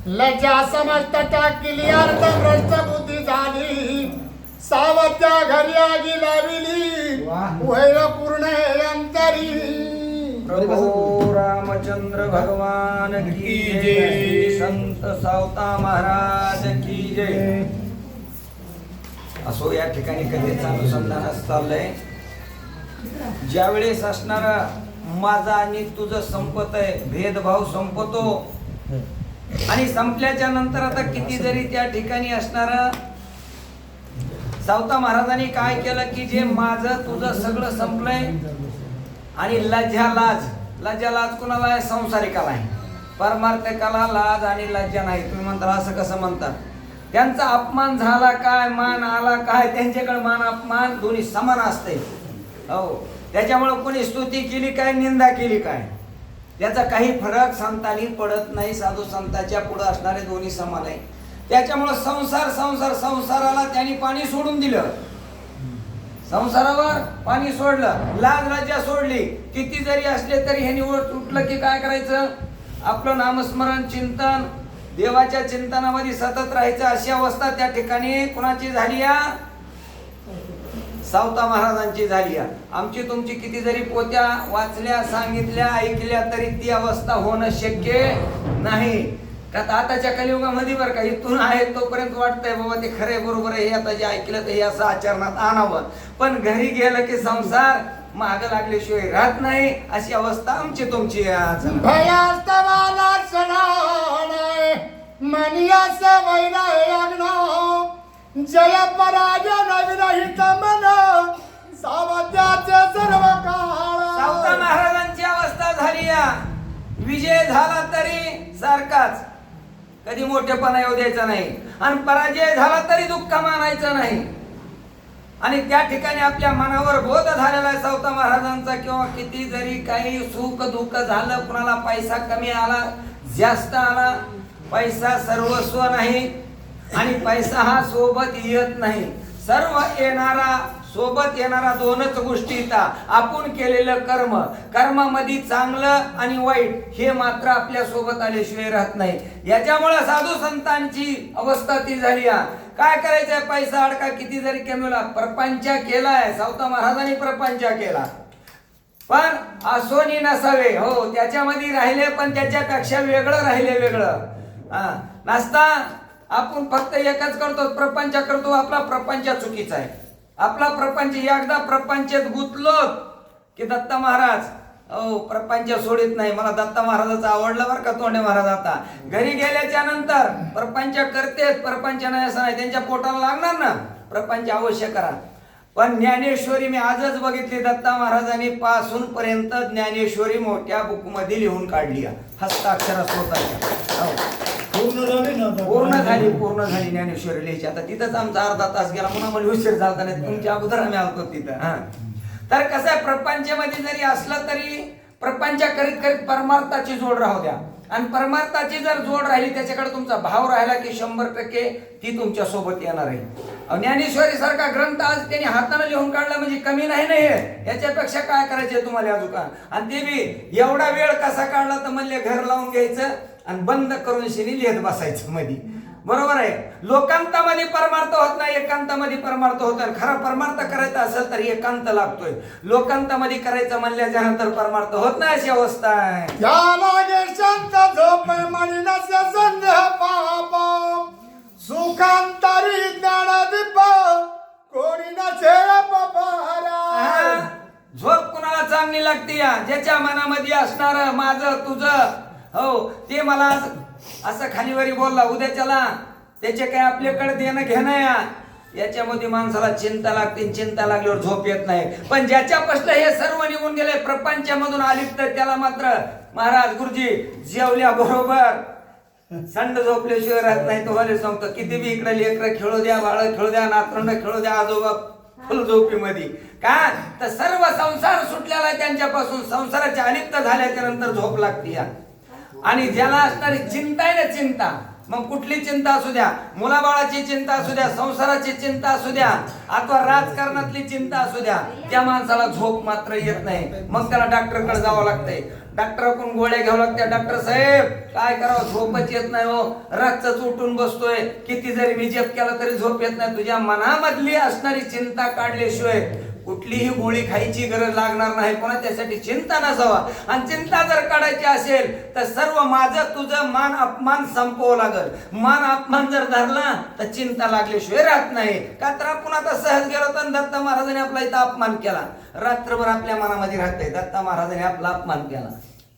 लज्जा समजता टाकली अर्धभ्रष्ट बुद्धी झाली सावत्या घरी आगी लाविली वैर पूर्ण अंतरी प्रभू रामचंद्र भगवान की जय, संत सावता महाराज की जय. असो या ठिकाणी कथेचं अनुसंधान चाललंय. ज्यावेळेस असणारा माझा आणि तुझं संपत आहे, भेदभाव संपतो आणि संपल्याच्या नंतर आता किती जरी त्या ठिकाणी असणारा सावता महाराजांनी काय केलं की जे माझं तुझं सगळं संपलंय आणि लज्जा लाज कुणाला आहे? संसारिकाला आहे. परमार्थकाला लाज आणि लज्जा नाही. तुम्ही म्हणता असं कसं म्हणतात? त्यांचा अपमान झाला काय, मान आला काय, त्यांच्याकडे मान अपमान दोन्ही समान असते. हो, त्याच्यामुळे कोणी स्तुती केली काय, निंदा केली काय, त्याचा काही फरक संतांनी पडत नाही. साधू संतांच्या पुढे असणारे दोन्ही समान आहे. त्याच्यामुळे संसाराला त्यांनी पाणी सोडून दिलं. संसारावर पाणी सोडलं, लाज लज्जा सोडली. किती जरी असले तरी हे निवड उठलं की काय करायचं? आपलं नामस्मरण चिंतन, देवाच्या चिंतनामध्ये सतत राहायचं. अशी अवस्था त्या ठिकाणी कुणाची झाली? या सावता महाराजांची झाली. आमची तुमची किती जरी पोत्या वाचल्या, सांगितल्या, ऐकल्या तरी ती अवस्था होणं शक्य नाही. का आताच्या कलियुगामध्ये बरं का, इथून आहे तोपर्यंत वाटतंय बाबा ते खरे बरोबर आहे, आता जे ऐकलं तर हे असं आचरणात आणावं. पण घरी गेलं की संसार माग लागल्याशिवाय राहत नाही. अशी अवस्था आमची तुमची. जय पराजय नविरहित मन सावत्याचे सर्व काळ. सावता महाराजांची अवस्था झाली. विजय झाला तरी सारखाच, कधी मोठेपणा येऊ द्यायचा नाही, आणि पराजय झाला तरी दुःख मानायचं नाही. आणि त्या ठिकाणी आपल्या मनावर बोध झालेला आहे सावता महाराजांचा. किंवा किती जरी काही सुख दुःख झालं, कुणाला पैसा कमी आला जास्त आला, पैसा सर्वस्व नाही आणि पैसा हा सोबत येत नाही. सर्व येणारा सोबत येणारा दोनच गोष्टी येतात. आपण केलेलं कर्म, कर्मामध्ये चांगलं आणि वाईट हे मात्र आपल्या सोबत आल्याशिवाय राहत नाही. याच्यामुळे साधू संतांची अवस्था ती झाली. काय करायचंय? पैसा अडका किती जरी कमवला, प्रपंच केलाय. सावता महाराजांनी प्रपंच केला, पण असोनी नसावे. हो, त्याच्यामध्ये राहिले पण त्याच्यापेक्षा वेगळं राहिले, वेगळं नसता. आपण फक्त एकच करतो, प्रपंच करतो. आपला प्रपंच चुकीचा आहे. आपला प्रपंच एकदा प्रपंचात गुंतलो की दत्त महाराज प्रपंच सोडित नाही. मला दत्त महाराजाचा आवडला बरं का तोंडे महाराज. आता घरी गेल्याच्या नंतर प्रपंच करतेच, प्रपंच नाही असं नाही. त्यांच्या पोटाला लागणार ना, प्रपंच अवश्य करा. पण ज्ञानेश्वरी मी आजच बघितली, दत्ता महाराजांनी पासून पर्यंत ज्ञानेश्वरी मोठ्या बुकमध्ये लिहून काढली, हस्ताक्षर स्वतःच्या. पूर्ण झाली ज्ञानेश्वरी लिहायची. आता तिथंच आमचा अर्धा तास गेला, पुन्हा मला उशीर झाला नाही. तुमच्या अगोदर आम्ही आलतो तिथं. तर कसं आहे, प्रपंचामध्ये जरी असलं तरी प्रपंच करीत करीत परमार्थाची जोड राहू द्या. आणि परमार्थाची जर जोड राहिली, त्याच्याकडे तुमचा भाव राहिला की 100% ती तुमच्या सोबत येणार आहे. ज्ञानेश्वरी सारखा ग्रंथ आज त्यांनी हाताने लिहून काढला म्हणजे कमी नाही नाही. याच्यापेक्षा काय करायचे तुम्हाला अजून? आणि ते बी एवढा वेळ कसा काढला तर म्हणले घर लावून घ्यायचं आणि बंद करून शिनी लिहित बसायचं मध्ये. बरोबर आहे. लोकांतामध्ये परमार्थ होत नाही, एकांतामध्ये परमार्थ होत. खरा परमार्थ करायचा असेल तर एकांत लागतोय. लोकांतामध्ये करायचं म्हणल्याच्या नंतर परमार्थ होत नाही, अशी अवस्था आहे. सुखांतरी ज्ञानदीप कोणी झोप कुणाला चांगली लागते? ज्याच्या मनामध्ये असणार माझं तुझं, हो, ते मला असं खालीवरी बोलला, उद्याच्याला त्याचे काय आपल्याकडे देणं घेणं याच्यामध्ये माणसाला चिंता लागते. चिंता लागल्यावर झोप येत नाही. पण ज्याच्यापासून हे सर्व निघून गेले, प्रपंचामधून आलिप्त, त्याला मात्र महाराज गुरुजी जेवल्या बरोबर संड झोपल्याशिवाय राहत नाही. तुम्हाला सांगतो, किती बी इकडे लेकरं खेळू द्या, बाळ खेळू द्या, नातरुंड खेळू द्या, आजोबा फुल झोपीमध्ये का, तर सर्व संसार सुटलेला आहे त्यांच्यापासून. संसाराच्या अलिप्त झाल्याच्या नंतर झोप लागते. आणि ज्याला असणारी चिंता आहे ना, चिंता, मग कुठली चिंता असू द्या, मुलाबाळाची चिंता असू द्या, संसाराची चिंता असू द्या, अथवा राजकारणातली चिंता असू द्या, त्या माणसाला झोप मात्र येत नाही. मग त्याला डॉक्टरकडे जावं लागतंय. डॉक्टराकडून गोळ्या घ्यावं लागत्या. डॉक्टर साहेब काय करावं, झोपच येत नाही हो, रातच उठून बसतोय, किती जरी मी जप केला तरी झोप येत नाही. तुझ्या मनामधली असणारी चिंता काढल्याशिवाय कुठलीही गोळी खायची गरज लागणार नाही. कोणा त्यासाठी चिंता नसावा. आणि चिंता जर काढायची असेल तर सर्व माझं तुझं मान अपमान संपवावं लागल. मान अपमान जर धरला तर चिंता लागल्याशिवाय राहत नाही. का तर आपण आता सहज गेलो तर दत्त महाराजांनी आपला इथं अपमान केला, रात्रभर आपल्या मनामध्ये राहतंय दत्त महाराजांनी आपला अपमान केला.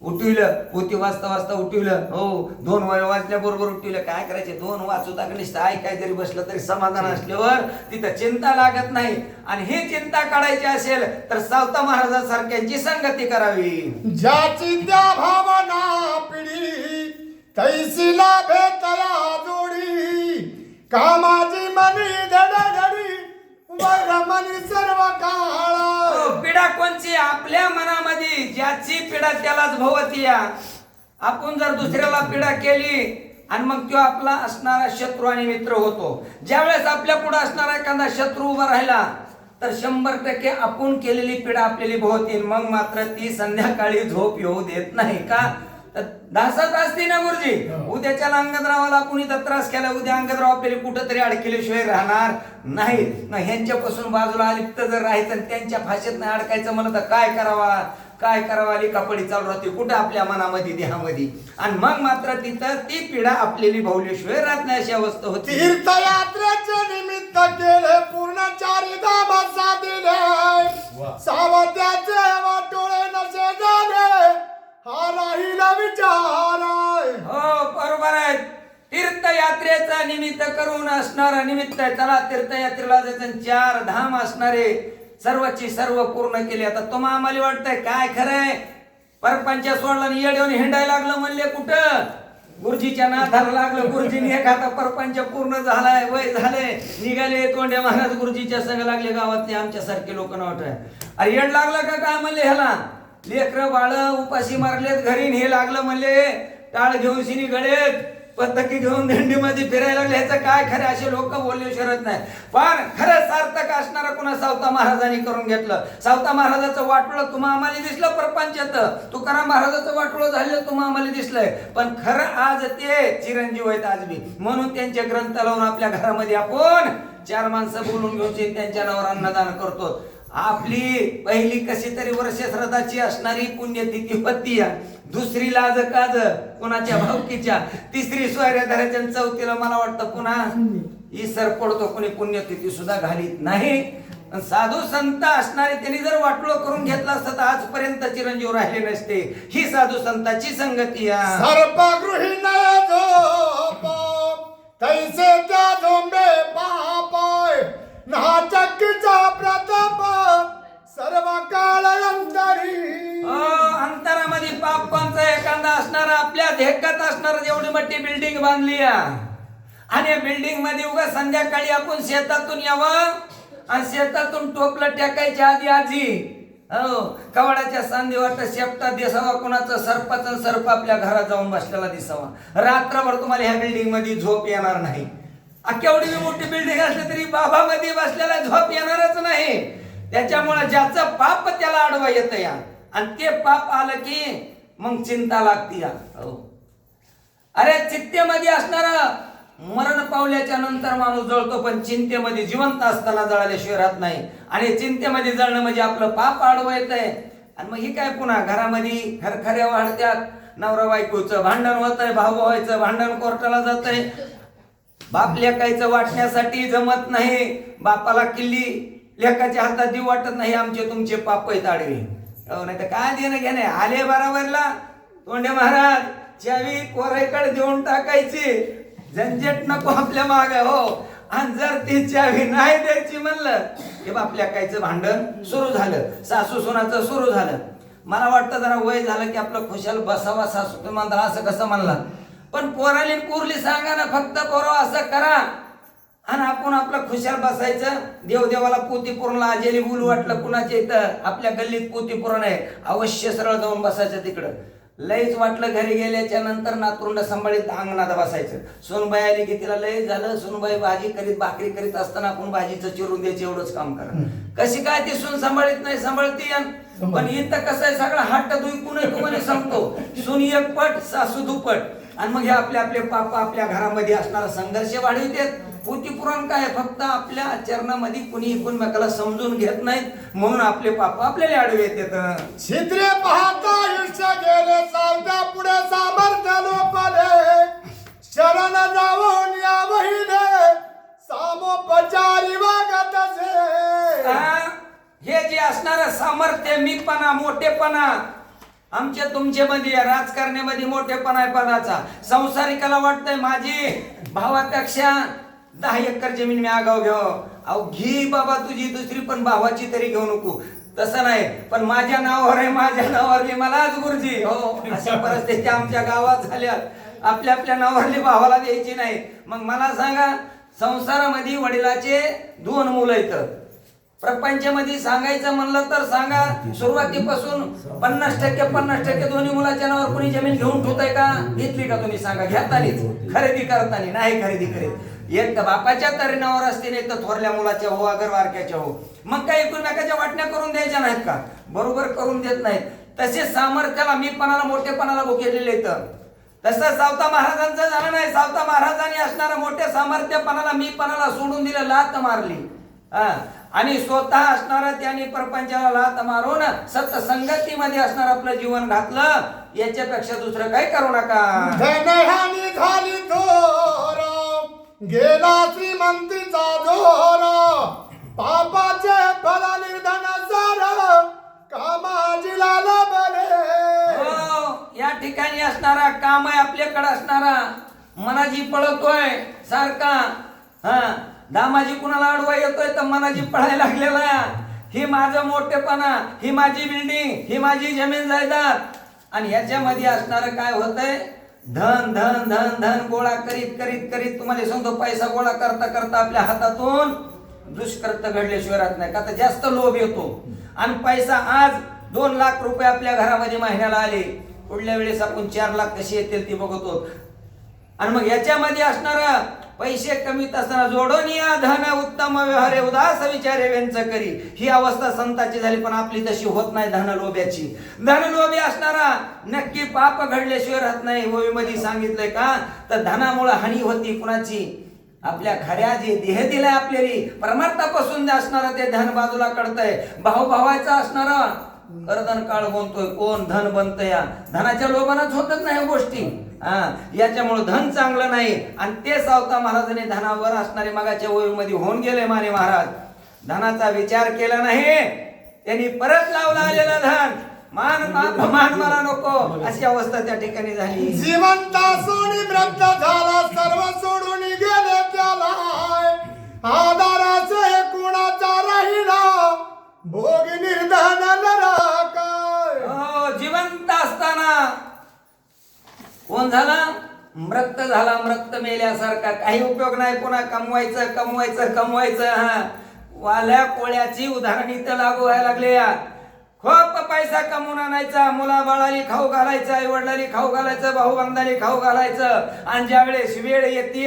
उठविलं, पोती वाजता वाजता उठविलं, हो 2 वाजल्या बरोबर उठविलं. काय करायचे, 2 वाजू निष्ठा काय जरी बसलं तरी समाधान असल्यावर तिथं चिंता लागत नाही. आणि ही चिंता काढायची असेल तर सावता महाराजांसारख्यांची संगती करावी. ज्याची त्या भावना पिढी तैसी लाभे तया जोडी, कामाची मनी धडधडी रमणी सर्व काळ. पीडा कोणची, आपल्या मनामध्ये ज्याची पीडा त्यालाच भवती. आपण जर दुसऱ्याला पीडा केली आणि मग तो आपला असणारा शत्रू आणि मित्र होतो. ज्यावेळेस आपल्या पुढे असणारा एखादा शत्रू उभा राहिला तर 100% आपण केलेली पीडा आपल्याला भोवती. मग मात्र ती संध्याकाळी झोप येऊ देत नाही. का तर दासात असते ना गुरुजी, उद्याच्या अंगदरावाला कुणी तर त्रास केला, उद्या अंगदराव आपल्याला कुठंतरी अडकेल्याशिवाय राहणार नाही. ह्यांच्यापासून बाजूला अलिप्त जर राहायचं आणि त्यांच्या भाषेत नाही अडकायचं म्हणलं तर काय करावा लिकापडी चालू राहते कुठं आपल्या मनामध्ये देहामध्ये. आणि मग मात्र तिथं ती पीडा आपल्याला भवल्याशिवाय राहत नाही अशी अवस्था होती. तीर्थयात्रेचे निमित्त केले पूर्ण 4 धाम साधिले, सावत्याचे वाटोळे नसे झाले, हा राहिला विचार. हो बरोबर आहे. तीर्थयात्रेचा निमित्त करून असणारा निमित्त आहे, त्याला तीर्थयात्रेला जायचं. 4 धाम असणारे सर्वची सर्व पूर्ण केली. आता तुम्हाला आम्हाला वाटतंय काय खरंय, परपंच सोडला आणि येड्याने हिंडायला लागलं म्हणले कुठं, गुरुजीच्या नाथाला लागलं. गुरुजीने एखादा परपंच पूर्ण झालाय, वय झाले, निघाले तोंड्या महाराज गुरुजीच्या संग लागले. गावातले आमच्यासारखे लोक वाटत, अरे येड लागलं का काय म्हणले ह्याला, लेकर बाळ उपाशी मारलेत घरी, हे लागलं म्हणले टाळ घेऊन शिनी गळेत पतकी घेऊन दिंडीमध्ये फिरायला लागले. ह्याचं काय खरं, असे लोक बोलले शरत नाही. पण खरं सार्थक असणारा कुणा सावता महाराजांनी करून घेतलं. सावता महाराजाचं वाटोळं तुम्हा आम्हाला दिसलं परपंचात, तुकाराम महाराजाचं वाटोळं झालेलं तुम्हा आम्हाला दिसलंय. पण खरं आज ते चिरंजीव आहेत आज बी, म्हणून त्यांचे ग्रंथ लावून आपल्या घरामध्ये आपण 4 माणसं बोलून घेऊन त्यांच्या नावावर अन्नदान करतो. आपली पहिली कशी तरी वर्ष श्रद्धाची असणारी पुण्यतिथी होती, दुसरी लाज काज कोणाच्या भावकीच्या, तिसरी सोयऱ्या धराच्या, 4थीला मला वाटतं पुन्हा इसर पडतो, कोणी पुण्यतिथी सुद्धा घालीत नाही. साधू संत असणारे त्यांनी जर वाटोळ करून घेतला असतं तर आजपर्यंत चिरंजीव राहिले नसते. ही साधू संतांची संगती. सर्पगृही नय झोप तैसे त्या झोंबे पापाय, नाचकीचा प्रताप सर्व काळ अंतरी. अंतरामध्ये पाप कोणचा एखादा असणारा, आपल्या धेकत असणारा जेवढी मोठी बिल्डिंग बांधली आणि बिल्डिंग मध्ये उगा संध्याकाळी आपण शेतातून यावं आणि शेतातून टोपलं टाकायच्या आधी हो कवाडाच्या सांधीवर शेपटा दिसावा, कुणाचा सरपंच सरप आपल्या घरात जाऊन बसलेला दिसावा. रात्रभर तुम्हाला ह्या बिल्डिंग मध्ये झोप येणार नाही. केवढी मोठी बिल्डिंग असली तरी बाबा मध्ये बसलेला झोप येणारच नाही. त्याच्यामुळे ज्याचं पाप त्याला आडवा येत या, आणि ते पाप आलं की मग चिंता लागती. अरे चित्तेमध्ये असणारा मरण पावल्याच्या नंतर माणूस जळतो, पण चिंतेमध्ये जिवंत असताना जळाल्याशिवाय राहत नाही. आणि चिंतेमध्ये जळणं म्हणजे आपलं पाप आडवं येत आहे. आणि मग ही काय पुन्हा घरामध्ये खरखऱ्या वाढत्यात, नवरा बायकोचं भांडण होत आहे, भाऊ भावाचं भांडण कोर्टाला जात आहे, बाप लेकायचं वाटण्यासाठी जमत नाही, बापाला किल्ली लेकाच्या हातात देऊ वाटत नाही, आमचे तुमचे पाप आहेत आडवे. नाही तर काय देणं घेणे. आले बराबरला तोंडे महाराज चावी कोराईकडे देऊन टाकायची, झंझट नको आपल्या माग. हो आणि जर ती चावी नाही द्यायची म्हणलं की बाप लेकायचं भांडण सुरू झालं, सासू सुनाचं सुरू झालं. मला वाटतं जरा वय झालं की आपलं खुशाल बसावा सासू म्हणता, असं कसं म्हणला. पण पोराली पोरली सांगा ना, फक्त पोरं असं करा आणि आपण आपलं खुशाल बसायचं. देवदेवाला पोती पुरणला आजेली बोलू वाटलं कुणाच्या इथं आपल्या गल्लीत पोती पुरण आहे, अवश्य सरळ जाऊन बसायचं तिकडं. लईच वाटलं घरी गेल्याच्या नंतर नातरुंड सांभाळीत अंगणात बसायचं. सोनबाई आली की तिला लय झालं, सोनबाई भाजी करीत भाकरी करीत असताना आपण भाजीचं चिरून द्यायचं एवढंच काम करा. कशी काय ती सून सांभाळीत नाही, सांभाळती. पण इथं कसं आहे, सगळा हट्ट दुई सांगतो. सून एक पट, सासू दुपट. आणि मग हे आपले आपले पापा आपल्या घरामध्ये असणारा संघर्ष वाढवितात. पोथीपुराण काय, फक्त आपल्या आचरणामध्ये कुणी एकमेकाला समजून घेत नाहीत, म्हणून आपले पाप आपल्याला आडवे येतात. छिद्रे पाहता आयुष्य गेले, सावत्या पुढे सामर्थ्य लोपले. शरण जाऊन या वहिले, सामोपचारी वागत असे. हे जे असणारं सामर्थ्य, मीपणा, मोठेपणा आमच्या तुमच्या मध्ये, राजकारण्यामध्ये मोठेपणा आहे पदाचा. संसारिकाला वाटतंय माझी भावापेक्षा 10 एकर जमीन मी आगाव घ्याव. अहो घे बाबा तुझी दुसरी, पण भावाची तरी घेऊ नको. तसं नाही, पण माझ्या नावावर आहे, माझ्या नावावर मी मलाच गुरुजी. हो, अशा परिस्थिती आमच्या गावात झाल्या. आपल्या आपल्या नावावरली भावाला द्यायची नाही. मग मला सांगा, संसारामध्ये वडिलाचे 2 मुलं आहेत. प्रपंचामध्ये सांगायचं म्हणलं तर सांगा, सुरुवातीपासून 50% दोन्ही मुलाच्या नावावर कोणी जमीन घेऊन ठेवताय का? घेतली का तुम्ही सांगा? घेतानीच, खरेदी करताना नाही खरेदी करीत. एक तर बापाच्या तरी नावावर असते, नाही तर थोरल्या मुलाच्या हो, अगर वारक्याच्या हो. मग काही एकमेकाच्या वाटण्या करून द्यायच्या नाहीत का? बरोबर करून देत नाहीत. तसे सामर्थ्याला, मीपणाला, मोठेपणाला भुकेलेले येतं. तसं सावता महाराजांचं झालं नाही. सावता महाराजांनी असणारा मोठ्या सामर्थ्यपणाला, मीपणाला सोडून दिलं, लात मारली. आणि स्वतः असणारा त्यांनी प्रपंचाला लात मारून सत्संगतीमध्ये असणार आपलं जीवन घातलं. याच्यापेक्षा दुसरं काही करू नका. धनहानी झाली थोर, गेला श्रीमंतीचा जोर. पापाचे फल निर्धन सार, कामाजीला लबले. या ठिकाणी असणारा काम आहे आपल्याकडे असणारा, मनाजी पळतोय सारखा. दामाजी कुणाला अडवा येतोय तर मनाजी पळायला लागलेला. ही माझं मोठेपणा, ही माझी बिल्डिंग, ही माझी जमीन जायदाद. आणि ह्याच्यामध्ये असणारं काय होतंय, धन धन धन धन गोळा करीत करीत करीत तुम्हाला सांगतो, पैसा गोळा करता करता आपल्या हातातून दुष्कृत्य घडल्याशिवाय राहत नाही. का तर जास्त लोभ येतो. आणि पैसा आज 2 लाख रुपये आपल्या घरामध्ये महिन्याला आले, पुढल्या वेळेस आपण 4 लाख कशी येतील ती बघतो. आणि मग याच्यामध्ये असणारा पैसे कमीत असताना जोडून या धन उत्तम व्यवहारे उदास विचारे व्यंच करी. ही अवस्था संताची झाली, पण आपली तशी होत नाही धनलोभ्याची. धनलोभी असणारा नक्की पाप घडल्याशिवाय राहत नाही. ओवीमध्ये सांगितलंय का, तर धनामुळे हानी होती कुणाची? आपल्या खऱ्या जे देह दिलाय आपल्याला परमार्थापासून असणारा ते धन बाजूला कडतंय. भावाचा असणारा कर्दन काळ बनतोय. कोण धन बनतंय? धनाच्या लोभानच होतच नाही गोष्टी. याच्यामुळे धन चांगलं नाही. आणि ते सावता महाराजांनी धनावर असणारे मागाच्या ओळीमध्ये होऊन गेले. माने महाराज धनाचा विचार केला नाही, त्यांनी परत लावला आलेला धन मान मला नको, अशी अवस्था त्या ठिकाणी झाली. जिवंत सोनी व्रत झाला, सर्व सोडून गेले त्याला. आधाराचे कुणाचा राहिला, भोगी निर्धन नरकाय. जिवंत असताना कोण झाला? मृत झाला. मृत मेल्यासारखा. काही उपयोग नाही. पुन्हा कमवायचं कमवायचं कमवायचं. वाल्या कोळ्याची उदाहरण इथं लागू व्हायला लागले. खूप पैसा कमवून आणायचा, मुला बाळाली खाऊ घालायचं, आई वडिलांनी खाऊ घालायचं, भाऊ बंधाली खाऊ घालायचं. आणि ज्या वेळेस वेळ येते,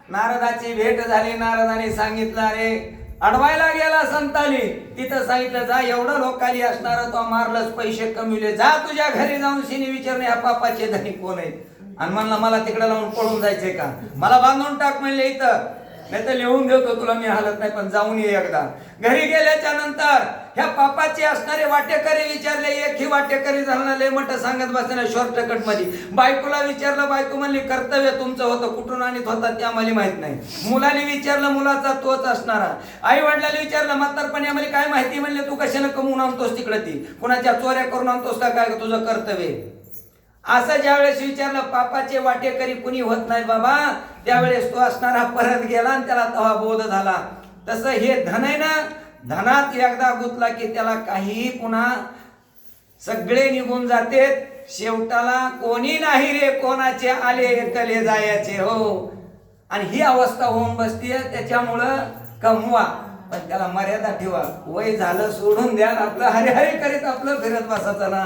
नारदाची भेट झाली. नारदाने सांगितलं, अरे अडवायला गेला संताली, तिथं सांगितलं, जा एवढं लोकाली असणार तो मारलंच, पैसे कमविले, जा तुझ्या घरी जाऊन शिनी विचारणे ह्या पापाचे धनी कोण आहेत. आणि म्हणला मला तिकडे लावून पळून जायचंय का? मला बांधून टाक म्हणले इथं, नाही तर लिहून देतो तुला मी, हालत नाही, पण जाऊन ये एकदा. घरी गेल्याच्या नंतर ह्या पापाचे असणारे वाटेकरी विचारले. एक ही वाटेकरी झाला, लय मोठं सांगत बसले शॉर्टकट मध्ये. बायकोला विचारलं, बायको म्हणली कर्तव्य तुमचं होतं, कुठून आणत होता ते आम्हाला माहित नाही. मुलाने विचारलं, मुलाचा तोच असणारा. आई वडिलांनी विचारलं, म्हातारपणी आम्हाला काय माहिती, म्हणले तू कशाने कमवून आणतोस तिकडे, ती कुणाच्या चोऱ्या करून आणतोस का, काय तुझं कर्तव्य? असं ज्यावेळेस विचारलं, पापाचे वाटेकरी कुणी होत नाही बाबा, त्यावेळेस तो असणारा परत गेला आणि त्याला तेव्हा बोध झाला. तसं हे धन आहे ना, धनात एकदा गुंतला की त्याला काही पुन्हा सगळे निघून जाते. शेवटाला कोणी नाही रे कोणाचे आले एकले जायचे. हो, आणि ही अवस्था होऊन बसतीये. त्याच्यामुळं कमवा, पण त्याला मर्यादा ठेवा. वय झालं सोडून द्या, आपलं हरी हरी करीत आपलं फिरत बसायचं ना.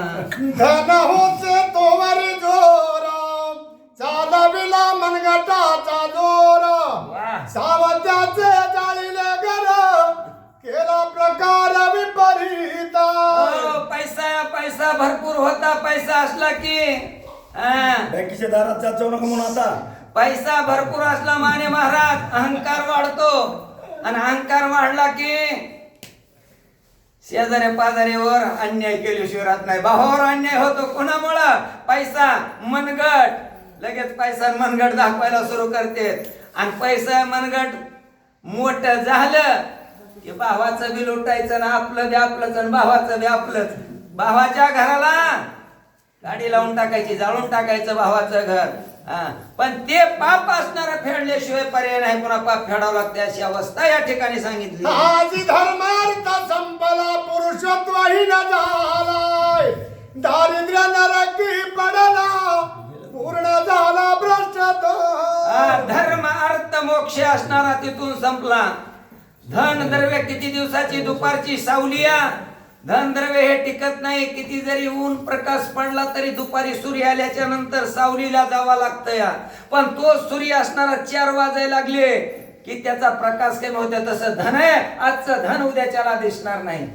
धन होते तोवरी जोर चालविला मनगटाचा जोर वाह. सावत्याचे जाळीले घर केला प्रकार विपरीत. हो, पैसा पैसा भरपूर होता. पैसा असला की बँकेच्या दारात जात जाऊ नका म्हणून आता. पैसा भरपूर असला माने महाराज अहंकार वाढतो, आणि अहंकार वाढला की शेजाऱ्या पाजाऱ्यावर अन्याय केल्याशिवाय राहत नाही. भावावर अन्याय होतो. कोणामुळं? पैसा मनगट. लगेच पैसा मनगट दाखवायला सुरू करते, आणि पैसा मनगट मोठं झालं की भावाचं बी लुटायचं ना, आपलं बी आपलंच आणि भावाचं बी आपलंच. भावाच्या घराला गाडी लावून टाकायची, जाळून टाकायचं भावाचं घर. पण ते पाप असणारा फेडल्याशिवाय पर्याय नाही. पुन्हा पाप फेडावं लागते, अशी अवस्था या ठिकाणी सांगितली. आजी धर्मार्थ संपला पुरुषत्वहीन झालाय दारिद्र्य नरकी पडला पूर्ण झाला भ्रष्टत्व. धर्म अर्थ मोक्ष असणारा तिथून संपला. धन द्रव्य किती दिवसाची दुपारची सावलिया. धन द्रव्य हे टिकत नाही. किती जरी ऊन प्रकाश पडला तरी दुपारी सूर्य आल्याच्या नंतर सावलीला जावा लागतं या. पण तो सूर्य असणारा 4 वाजायला लागले की त्याचा प्रकाश कमी होतो. तसं धन आहे, आजचं धन उद्याच्याला दिसणार नाही.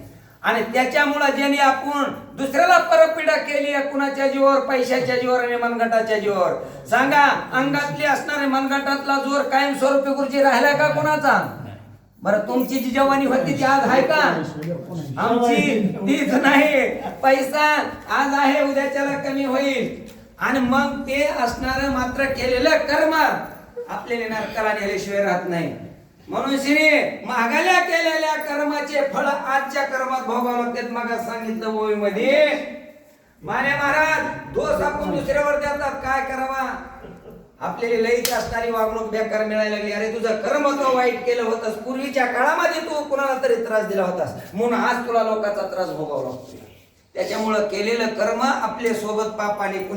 आणि त्याच्यामुळं ज्यांनी आपण दुसऱ्याला परपीडा केली आहे, कुणाच्या जीवावर, पैशाच्या जीवावर आणि मनगटाच्या जीवावर. सांगा, अंगातली असणारे मनगटातला जोर कायमस्वरूपी गुरुजी राहिला का कुणाचा? बरं, तुमची जी जवानी होती ती आज आहे का? आमची तीच नाही. पैसा आज आहे, उद्याच्याला कमी होईल. आणि मग ते असणारं मात्र केलेलं कर्म आपल्याला नरकाला नेल्याशिवाय राहत नाही. म्हणून श्री मागाल्या केलेल्या कर्माचे फळ आजच्या कर्मात भोगावं लागतात. मग सांगितलं ओळीमध्ये माने महाराज, दोष आपण दुसऱ्यावर देतात. काय करावा? आपल्याला लईच असणारी वागणूक बेकार मिळायला लागली. अरे तुझं कर्म तो वाईट केलं होतंस, पूर्वीच्या काळामध्ये तू कुणाला तरी त्रास दिला होतास, म्हणून आज तुला लोकांचा त्रास भोगावा लागतो. त्याच्यामुळं केलेलं कर्म आपल्या सोबत पाप आणि पुण्य